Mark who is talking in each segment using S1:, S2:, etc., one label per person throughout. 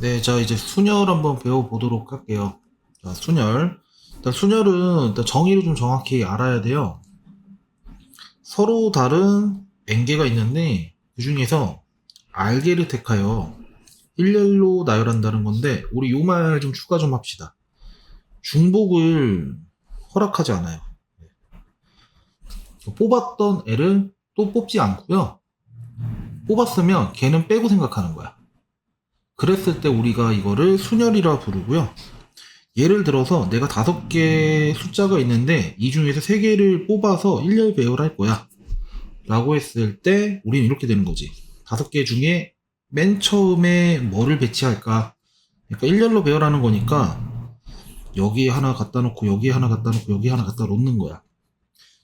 S1: 네, 자, 이제 순열 한번 배워보도록 할게요. 자, 순열. 일단 순열은 일단 정의를 좀 정확히 알아야 돼요. 서로 다른 N개가 있는데, 그 중에서 R개를 택하여 일렬로 나열한다는 건데, 우리 요 말 좀 추가 좀 합시다. 중복을 허락하지 않아요. 뽑았던 애를 또 뽑지 않고요. 뽑았으면 걔는 빼고 생각하는 거야. 그랬을 때 우리가 이거를 순열이라 부르고요. 예를 들어서 내가 5개 숫자가 있는데 이 중에서 3개를 뽑아서 일렬 배열할 거야 라고 했을 때 우리는 이렇게 되는 거지. 5개 중에 맨 처음에 뭐를 배치할까. 그러니까 일렬로 배열하는 거니까 여기에 하나 갖다 놓고 여기에 하나 갖다 놓고 여기에 하나 갖다 놓는 거야.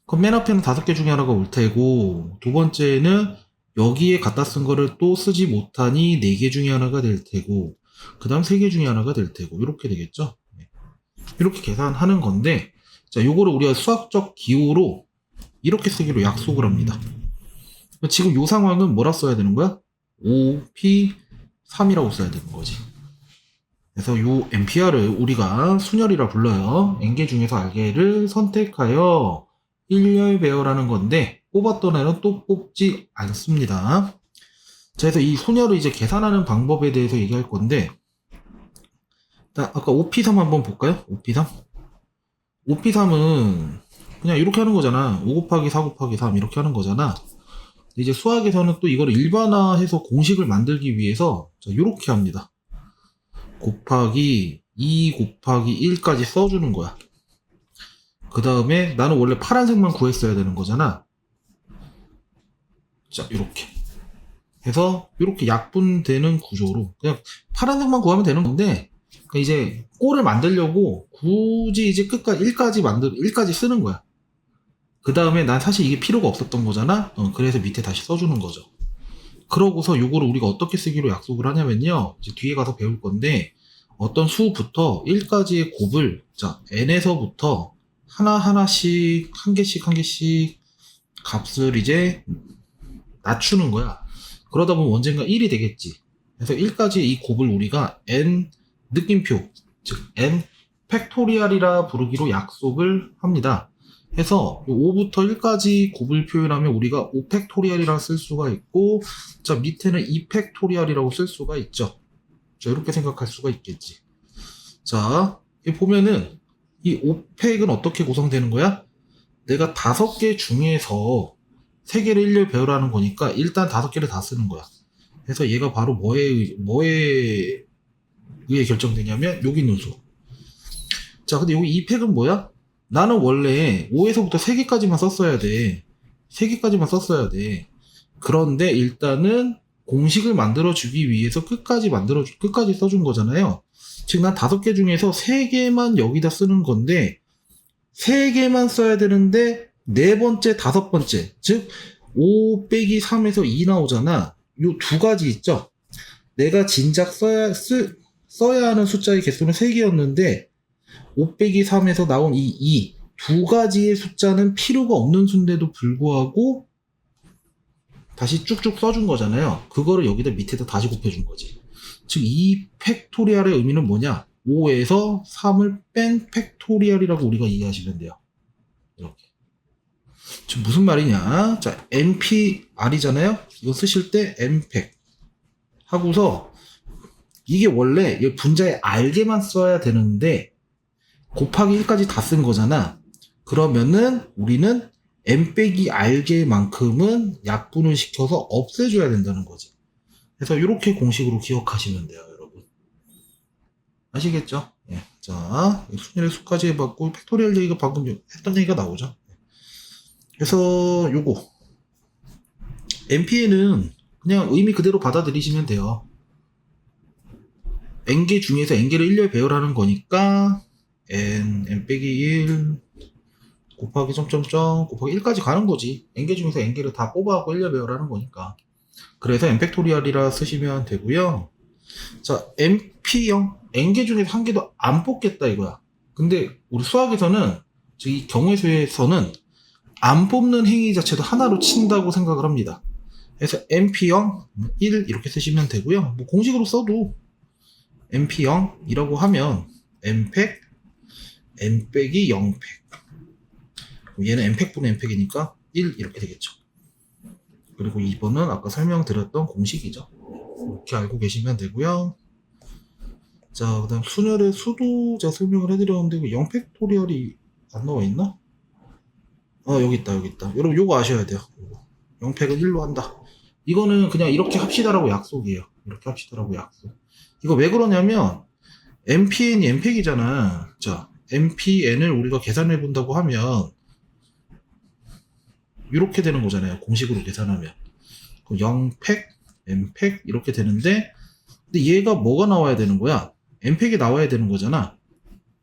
S1: 그럼 맨 앞에는 5개 중에 하나가 올 테고, 두 번째는 여기에 갖다 쓴 거를 또 쓰지 못하니 4개 중에 하나가 될 테고, 그 다음 3개 중에 하나가 될 테고, 이렇게 되겠죠? 이렇게 계산하는 건데, 자, 요거를 우리가 수학적 기호로 이렇게 쓰기로 약속을 합니다. 지금 요 상황은 뭐라 써야 되는 거야? 5P3이라고 써야 되는 거지. 그래서 요 NPR을 우리가 순열이라 불러요. N개 중에서 R개를 선택하여 일렬 배열하는 건데, 뽑았던 애는 또 뽑지 않습니다. 자, 그래서 이 순열을 이제 계산하는 방법에 대해서 얘기할 건데, 아까 5P3 한번 볼까요? 5P3? 5P3은 그냥 이렇게 하는 거잖아. 5 곱하기 4 곱하기 3 이렇게 하는 거잖아. 이제 수학에서는 또 이거를 일반화해서 공식을 만들기 위해서 이렇게 합니다. 곱하기 2 곱하기 1까지 써주는 거야. 그 다음에 나는 원래 파란색만 구했어야 되는 거잖아. 자, 이렇게 해서 이렇게 약분되는 구조로 그냥 파란색만 구하면 되는 건데, 그러니까 이제 꼴을 만들려고 굳이 이제 끝까지 1까지 쓰는 거야. 그 다음에 난 사실 이게 필요가 없었던 거잖아. 그래서 밑에 다시 써주는 거죠. 그러고서 요거를 우리가 어떻게 쓰기로 약속을 하냐면요, 이제 뒤에 가서 배울 건데, 어떤 수부터 1까지의 곱을, 자, n에서부터 하나하나씩 한 개씩 값을 이제 낮추는 거야. 그러다 보면 언젠가 1이 되겠지. 그래서 1까지의 이 곱을 우리가 n 느낌표, 즉 n 팩토리얼이라 부르기로 약속을 합니다. 해서 5부터 1까지 곱을 표현하면 우리가 5 팩토리얼이라 쓸 수가 있고, 자, 밑에는 2 팩토리얼이라고 쓸 수가 있죠. 자, 이렇게 생각할 수가 있겠지. 자, 보면은 이 5팩은 어떻게 구성되는 거야? 내가 5개 중에서 3개를 일렬 배열하는 거니까 일단 5개를 다 쓰는 거야. 그래서 얘가 바로 뭐에 의해 결정되냐면 여기 있는 수. 자, 근데 여기 2팩은 뭐야? 나는 원래 5에서부터 3개까지만 썼어야 돼. 3개까지만 썼어야 돼. 그런데 일단은 공식을 만들어주기 위해서 끝까지 써준 거잖아요. 즉, 난 5개 중에서 3개만 여기다 쓰는 건데, 3개만 써야 되는데, 4번째, 5번째. 즉, 5 빼기 3에서 2 나오잖아. 요 2가지 있죠? 내가 진작 써야 하는 숫자의 개수는 3개였는데, 5 빼기 3에서 나온 이 2가지의 숫자는 필요가 없는 수인데도 불구하고 다시 쭉쭉 써준 거잖아요. 그거를 여기다 밑에다 다시 곱해준 거지. 즉, 이 팩토리얼의 의미는 뭐냐? 5에서 3을 뺀 팩토리얼이라고 우리가 이해하시면 돼요. 이렇게. 지금 무슨 말이냐? 자, NPR이잖아요? 이거 쓰실 때 NPEC 하고서 이게 원래 분자에 R개만 써야 되는데 곱하기 1까지 다 쓴 거잖아. 그러면은 우리는 n 빼기 r개만큼은 약분을 시켜서 없애줘야 된다는 거지. 그래서 이렇게 공식으로 기억하시면 돼요, 여러분. 아시겠죠? 예. 자, 순열의 수까지 해봤고 팩토리얼 얘기가 방금 했던 얘기가 나오죠. 그래서 요거 NPN은 그냥 의미 그대로 받아들이시면 돼요. n개 중에서 n개를 일렬 배열하는 거니까 n 빼기 1 곱하기 점점점 곱하기 1까지 가는 거지. n개 중에서 n개를 다 뽑아갖고 1렬 배열하는 거니까. 그래서 n팩토리얼이라 쓰시면 되고요. 자, np형 n개 중에서 한 개도 안 뽑겠다 이거야. 근데 우리 수학에서는 이 경우에서는 안 뽑는 행위 자체도 하나로 친다고 생각을 합니다. 그래서 np형 1 이렇게 쓰시면 되고요. 뭐 공식으로 써도 mp0이라고 하면 m팩 n 빼기 0팩, 얘는 n팩분의 n팩이니까 1 이렇게 되겠죠. 그리고 2번은 아까 설명드렸던 공식이죠. 이렇게 알고 계시면 되고요. 자, 그 다음 순열의 수도 제가 설명을 해드렸는데 그 0팩토리얼이 안 나와 있나? 여기 있다, 여기 있다. 여러분 요거 아셔야 돼요. 0팩은 1로 한다. 이거는 그냥 이렇게 합시다라고 약속이에요. 이렇게 합시다라고 약속. 이거 왜 그러냐면 mpn이 n팩이잖아. 자, mpn을 우리가 계산해 본다고 하면 이렇게 되는 거잖아요. 공식으로 계산하면 0팩, n팩 이렇게 되는데, 근데 얘가 뭐가 나와야 되는 거야? n팩이 나와야 되는 거잖아.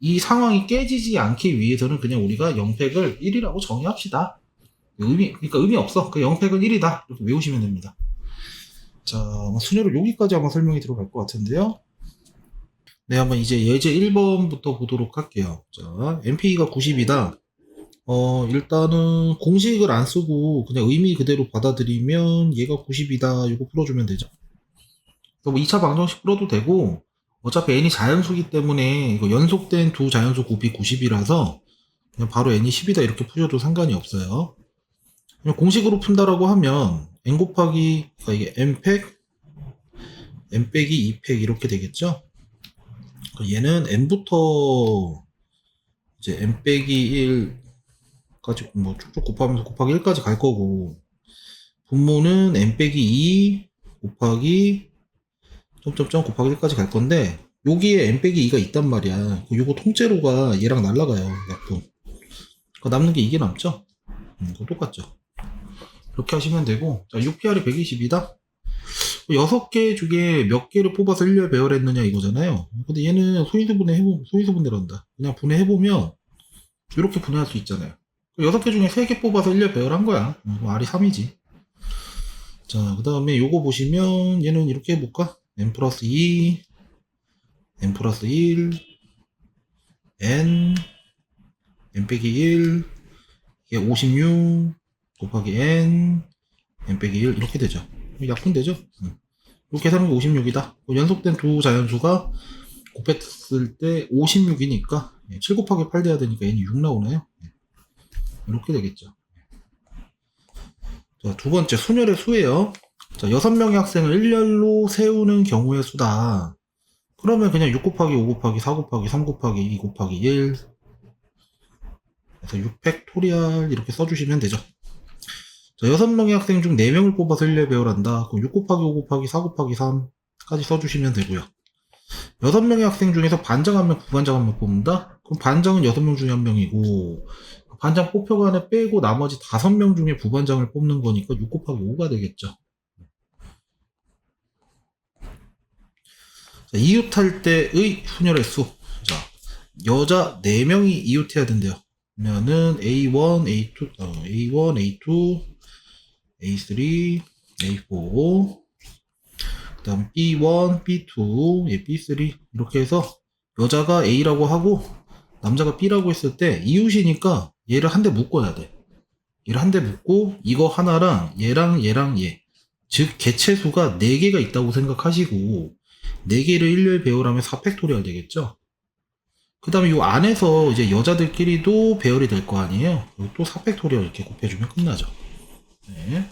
S1: 이 상황이 깨지지 않기 위해서는 그냥 우리가 0팩을 1이라고 정의합시다. 그러니까 의미 없어. 그 0팩은 1이다. 이렇게 외우시면 됩니다. 자, 순위로 여기까지 한번 설명이 들어갈 것 같은데요. 네, 한번 이제 예제 1번부터 보도록 할게요. 자, MP가 90이다. 일단은 공식을 안 쓰고 그냥 의미 그대로 받아들이면 얘가 90이다. 이거 풀어주면 되죠. 뭐 2차 방정식 풀어도 되고, 어차피 n이 자연수기 때문에 이거 연속된 두 자연수 곱이 90이라서 그냥 바로 n이 10이다 이렇게 푸셔도 상관이 없어요. 그냥 공식으로 푼다라고 하면 n 곱하기, 그러니까 이게 n팩, n 빼기 2팩 이렇게 되겠죠. 얘는 n부터 이제 n 빼기 1까지 뭐 쭉쭉 곱하면서 곱하기 1까지 갈 거고, 분모는 n 빼기 2 곱하기 점점점 곱하기 1까지 갈 건데, 여기에 n 빼기 2가 있단 말이야. 요거 통째로가 얘랑 날라가요. 약분. 남는 게 이게 남죠? 그거 똑같죠. 이렇게 하시면 되고, 자, UPR이 120이다? 6개 중에 몇 개를 뽑아서 1렬 배열했느냐 이거잖아요. 근데 얘는 소인수분해란다. 그냥 분해해보면 이렇게 분해할 수 있잖아요. 6개 중에 3개 뽑아서 1렬 배열한 거야. R이 3이지. 자, 그 다음에 요거 보시면 얘는 이렇게 해볼까? n 플러스 2, n 플러스 1, n 빼기 1, 이게 56 곱하기 n 빼기 1 이렇게 되죠. 약분되죠? 이 계산한 게 56이다. 연속된 두 자연수가 곱했을 때 56이니까 7 곱하기 8 돼야 되니까 n이 6 나오네요. 이렇게 되겠죠. 자, 두 번째 순열의 수예요. 자, 6명의 학생을 1렬로 세우는 경우의 수다. 그러면 그냥 6 곱하기 5 곱하기 4 곱하기 3 곱하기 2 곱하기 1, 그래서 6팩토리얼 이렇게 써주시면 되죠. 자, 6명의 학생 중 4명을 뽑아서 1렬 배열한다. 그럼 6 곱하기 5 곱하기 4 곱하기 3까지 써주시면 되고요. 6명의 학생 중에서 반장 1명, 부반장 1명 뽑는다? 그럼 반장은 6명 중에 1명이고, 반장 뽑혀간에 빼고 나머지 5명 중에 부반장을 뽑는 거니까 6 곱하기 5가 되겠죠. 자, 이웃할 때의 순열의 수. 자, 여자 4명이 이웃해야 된대요. 그러면은 A1, A2, A3, A4, 그 다음 B1, B2, B3 이렇게 해서 여자가 A라고 하고 남자가 B라고 했을 때 이웃이니까 얘를 한 대 묶어야 돼. 얘를 한 대 묶고 이거 하나랑 얘랑 얘, 즉 개체수가 4개가 있다고 생각하시고 4개를 1렬 배열하면 4팩토리얼 되겠죠. 그 다음에 이 안에서 이제 여자들끼리도 배열이 될 거 아니에요. 또 4팩토리얼 이렇게 곱해주면 끝나죠. 네.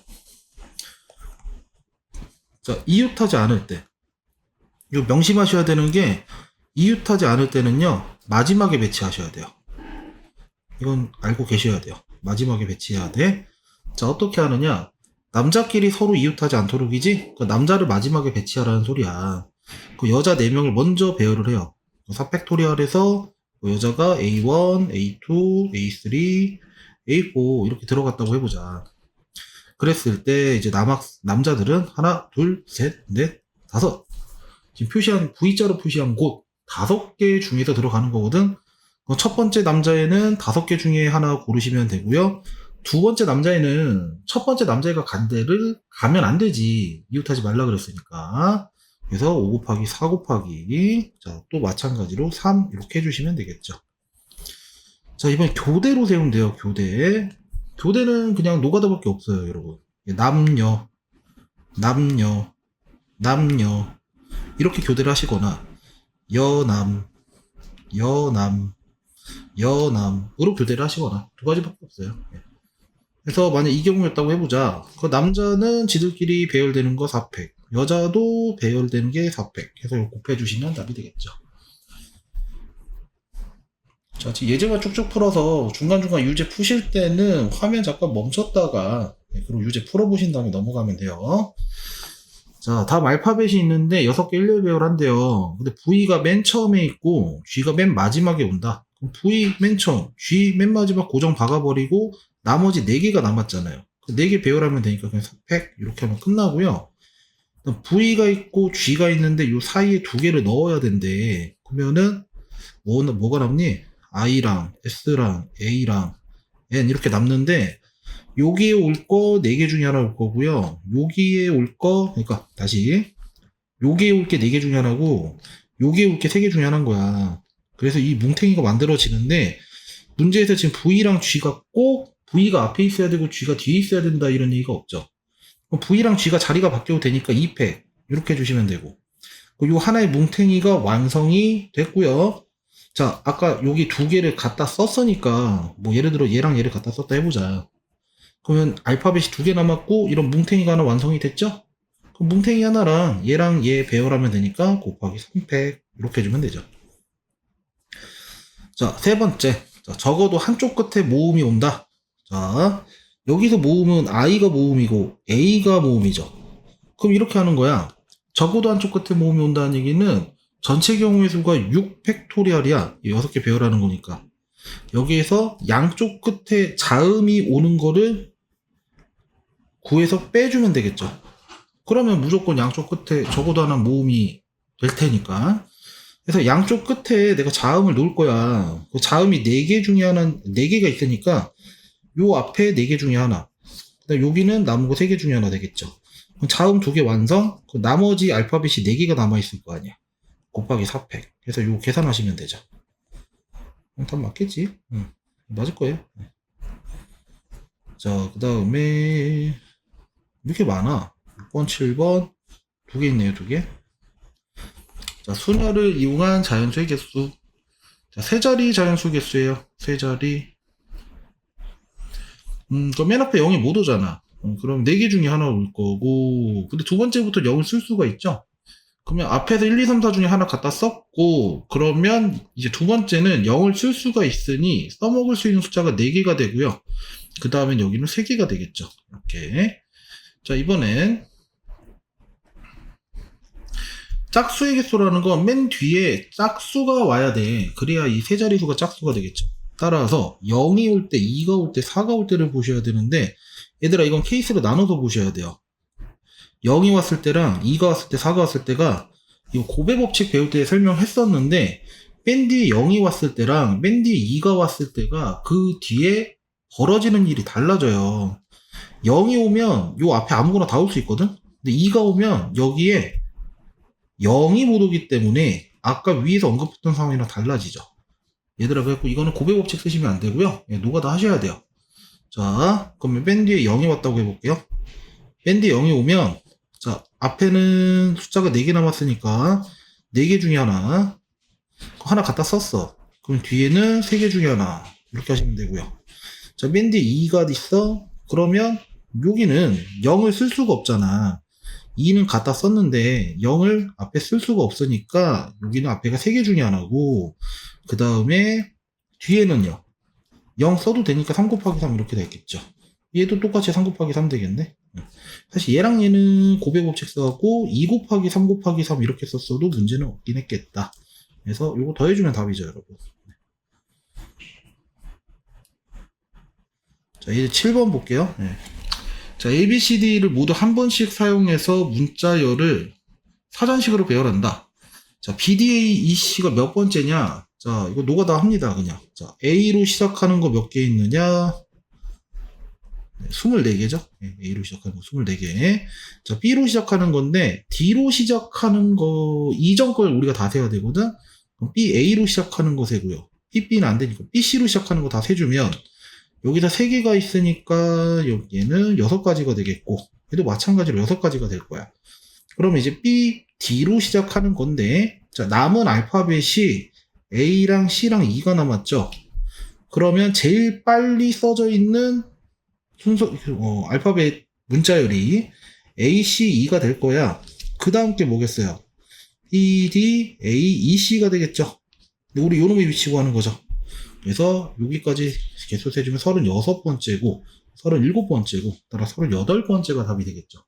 S1: 자, 이웃하지 않을 때. 이거 명심하셔야 되는 게, 이웃하지 않을 때는요, 마지막에 배치하셔야 돼요. 이건 알고 계셔야 돼요. 마지막에 배치해야 돼. 자, 어떻게 하느냐. 남자끼리 서로 이웃하지 않도록이지? 그 남자를 마지막에 배치하라는 소리야. 그 여자 4명을 먼저 배열을 해요. 4팩토리얼에서 여자가 A1, A2, A3, A4 이렇게 들어갔다고 해보자. 그랬을 때 이제 남자들은 하나, 둘, 셋, 넷, 다섯. 지금 표시한 V자로 표시한 곳 5개 중에서 들어가는 거거든. 첫 번째 남자애는 5개 중에 하나 고르시면 되고요. 두 번째 남자애는 첫 번째 남자애가 간 데를 가면 안 되지. 이웃하지 말라 그랬으니까. 그래서 5 곱하기 4 곱하기, 자, 또 마찬가지로 3 이렇게 해주시면 되겠죠. 자, 이번에 교대로 세우면 돼요. 교대. 교대는 그냥 노가다밖에 없어요, 여러분. 남녀 이렇게 교대를 하시거나, 여남, 여남, 여남으로 교대를 하시거나 두 가지밖에 없어요. 예. 그래서 만약 이 경우였다고 해보자. 그 남자는 지들끼리 배열되는 거 4팩, 여자도 배열되는 게 4팩 해서 이거 곱해주시면 답이 되겠죠. 자, 지금 예제만 쭉쭉 풀어서 중간중간 유제 푸실 때는 화면 잠깐 멈췄다가 그리고 유제 풀어보신 다음에 넘어가면 돼요. 자, 다음 알파벳이 있는데 6개 일렬 배열한대요. 근데 V가 맨 처음에 있고 G가 맨 마지막에 온다. 그럼 V 맨 처음, G 맨 마지막 고정 박아버리고 나머지 4개가 남았잖아요. 그 4개 배열하면 되니까 그냥 4팩 이렇게 하면 끝나고요. V가 있고 G가 있는데 요 사이에 2개를 넣어야 된대. 그러면은 뭐가 남니? I랑 S랑 A랑 N 이렇게 남는데 여기에 올 거 4개 중에 하나 올 거고요. 여기에 올 거, 그러니까 다시 여기에 올 게 4개 중에 하나고 여기에 올 게 3개 중에 하나인 거야. 그래서 이 뭉탱이가 만들어지는데 문제에서 지금 V랑 G가 꼭 V가 앞에 있어야 되고 G가 뒤에 있어야 된다 이런 얘기가 없죠. 그럼 V랑 G가 자리가 바뀌어도 되니까 2팩 이렇게 해주시면 되고 요 하나의 뭉탱이가 완성이 됐고요. 자, 아까 여기 2개를 갖다 썼으니까 뭐 예를 들어 얘랑 얘를 갖다 썼다 해보자. 그러면 알파벳이 2개 남았고 이런 뭉탱이가 하나 완성이 됐죠? 그럼 뭉탱이 하나랑 얘랑 얘 배열하면 되니까 곱하기 3팩 이렇게 해주면 되죠. 자, 세 번째. 자, 적어도 한쪽 끝에 모음이 온다. 자, 여기서 모음은 I가 모음이고 A가 모음이죠. 그럼 이렇게 하는 거야. 적어도 한쪽 끝에 모음이 온다는 얘기는 전체 경우의 수가 6팩토리얼이야. 6개 배열하는 거니까. 여기에서 양쪽 끝에 자음이 오는 거를 구해서 빼주면 되겠죠. 그러면 무조건 양쪽 끝에 적어도 하나 모음이 될 테니까. 그래서 양쪽 끝에 내가 자음을 놓을 거야. 그 자음이 4개 중에 하나, 4개가 있으니까 요 앞에 4개 중에 하나. 그다음 여기는 남은 거 3개 중에 하나 되겠죠. 그럼 자음 2개 완성. 그 나머지 알파벳이 4개가 남아있을 거 아니야. 곱하기 4팩. 그래서 요 계산하시면 되죠. 답 맞겠지? 응. 맞을 거예요. 자, 그 다음에, 왜 이렇게 많아? 6번, 7번, 2개 있네요, 2개. 자, 수녀를 이용한 자연수의 개수. 자, 세 자리 자연수 개수예요. 세 자리. 그럼 맨 앞에 0이 못 오잖아. 그럼 4개 중에 하나 올 거고, 근데 두 번째부터 0을 쓸 수가 있죠? 그러면 앞에서 1, 2, 3, 4 중에 하나 갖다 썼고, 그러면 이제 두 번째는 0을 쓸 수가 있으니 써먹을 수 있는 숫자가 4개가 되고요. 그 다음엔 여기는 3개가 되겠죠. 이렇게. 자, 이번엔 짝수의 개수라는 건 맨 뒤에 짝수가 와야 돼. 그래야 이 세 자리수가 짝수가 되겠죠. 따라서 0이 올 때, 2가 올 때, 4가 올 때를 보셔야 되는데 얘들아 이건 케이스로 나눠서 보셔야 돼요. 0이 왔을 때랑 2가 왔을 때, 4가 왔을 때가 이거 고배 법칙 배울 때 설명했었는데 맨 뒤에 0이 왔을 때랑 맨 뒤에 2가 왔을 때가 그 뒤에 벌어지는 일이 달라져요. 0이 오면 요 앞에 아무거나 다 올 수 있거든? 근데 2가 오면 여기에 0이 못 오기 때문에 아까 위에서 언급했던 상황이랑 달라지죠. 얘들아, 그래갖고 이거는 고배 법칙 쓰시면 안 되고요. 예, 노가다 하셔야 돼요. 자, 그러면 맨 뒤에 0이 왔다고 해볼게요. 맨 뒤에 0이 오면 자, 앞에는 숫자가 4개 남았으니까 4개 중에 하나 갖다 썼어. 그럼 뒤에는 3개 중에 하나 이렇게 하시면 되고요. 자, 맨 뒤에 2가 있어. 그러면 여기는 0을 쓸 수가 없잖아. 2는 갖다 썼는데 0을 앞에 쓸 수가 없으니까 여기는 앞에가 3개 중에 하나고 그 다음에 뒤에는요 0 써도 되니까 3 곱하기 3 이렇게 되겠죠. 얘도 똑같이 3 곱하기 3 되겠네. 사실 얘랑 얘는 고배 법칙 써갖고 2 곱하기 3 곱하기 3 이렇게 썼어도 문제는 없긴 했겠다. 그래서 이거 더해주면 답이죠, 여러분. 자, 이제 7번 볼게요. 네. 자, ABCD를 모두 한 번씩 사용해서 문자열을 사전식으로 배열한다. 자, BDA, EC가 몇 번째냐? 자, 이거 노가다 합니다, 그냥. 자, A로 시작하는 거 몇 개 있느냐? 24개죠? 네, A로 시작하는 거 24개. 자, B로 시작하는 건데, D로 시작하는 거, 이전 걸 우리가 다 세야 되거든? 그럼 B, A로 시작하는 거 세고요. B는 안 되니까, BC로 시작하는 거 다 세주면, 여기다 3개가 있으니까 여기에는 6가지가 되겠고 얘도 마찬가지로 6가지가 될 거야. 그러면 이제 B, D로 시작하는 건데 자, 남은 알파벳이 A랑 C랑 E가 남았죠. 그러면 제일 빨리 써져 있는 순서, 알파벳 문자열이 A, C, E가 될 거야. 그 다음 게 뭐겠어요? D, D, A, E, C가 되겠죠. 우리 요놈의 위치 구하는 거죠. 그래서 여기까지 개수 세주면 36번째고 37번째고 따라 38번째가 답이 되겠죠.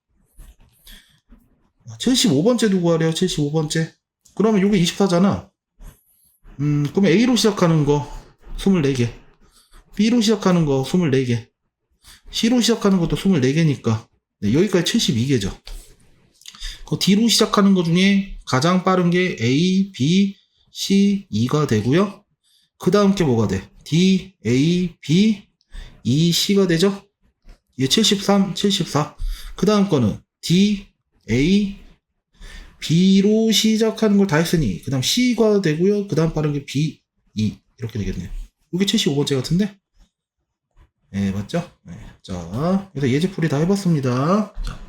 S1: 75번째 누구 하래요? 75번째. 그러면 요게 24잖아. 그러면 A로 시작하는 거 24개, B로 시작하는 거 24개, C로 시작하는 것도 24개니까 네, 여기까지 72개죠. 그 D로 시작하는 거 중에 가장 빠른 게 A, B, C, E가 되고요. 그 다음 게 뭐가 돼? D, A, B, E, C가 되죠? 얘 73, 74. 그 다음 거는 D, A, B로 시작하는 걸 다 했으니 그 다음 C가 되고요. 그 다음 빠른 게 B, E 이렇게 되겠네요. 이게 75번째 같은데? 네, 맞죠? 네. 자, 그래서 예제풀이 다 해봤습니다. 자,